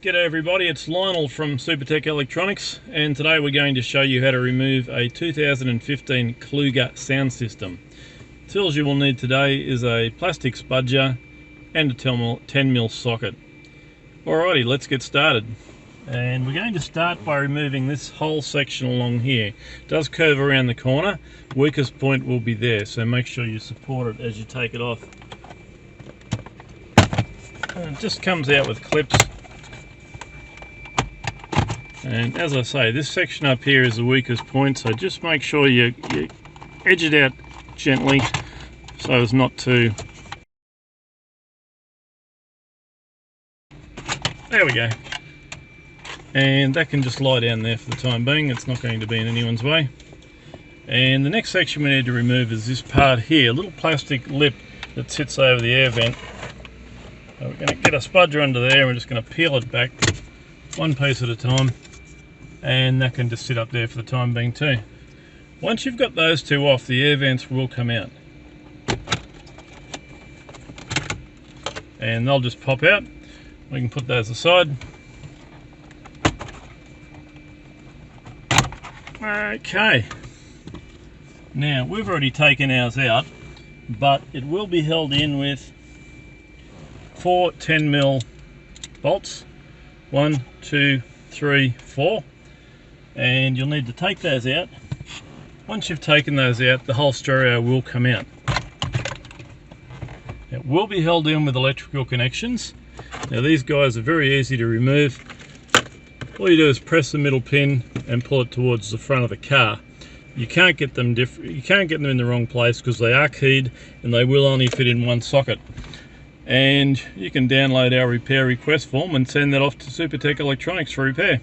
G'day everybody, it's Lionel from Supertech Electronics, and today we're going to show you how to remove a 2015 Kluger sound system. Tools you will need today is a plastic spudger and a 10mm socket. Alrighty, let's get started. And we're going to start by removing this whole section along here. It does curve around the corner. Weakest point will be there, so make sure you support it as you take it off. And it just comes out with clips. And as I say, this section up here is the weakest point, so just make sure you edge it out gently so as not to... There we go. And that can just lie down there for the time being. It's not going to be in anyone's way. And the next section we need to remove is this part here, a little plastic lip that sits over the air vent. So we're going to get a spudger under there and we're just going to peel it back one piece at a time. And that can just sit up there for the time being too. Once you've got those two off, the air vents will come out. And they'll just pop out. We can put those aside. Okay. Now, we've already taken ours out, but it will be held in with 4 10mm bolts. 1, 2, 3, 4. And you'll need to take those out. Once you've taken those out, the whole stereo will come out. It will be held in with electrical connections. Now these guys are very easy to remove. All you do is press the middle pin and pull it towards the front of the car. You can't get them in the wrong place because they are keyed and they will only fit in one socket. And you can download our repair request form and send that off to Supertech Electronics for repair.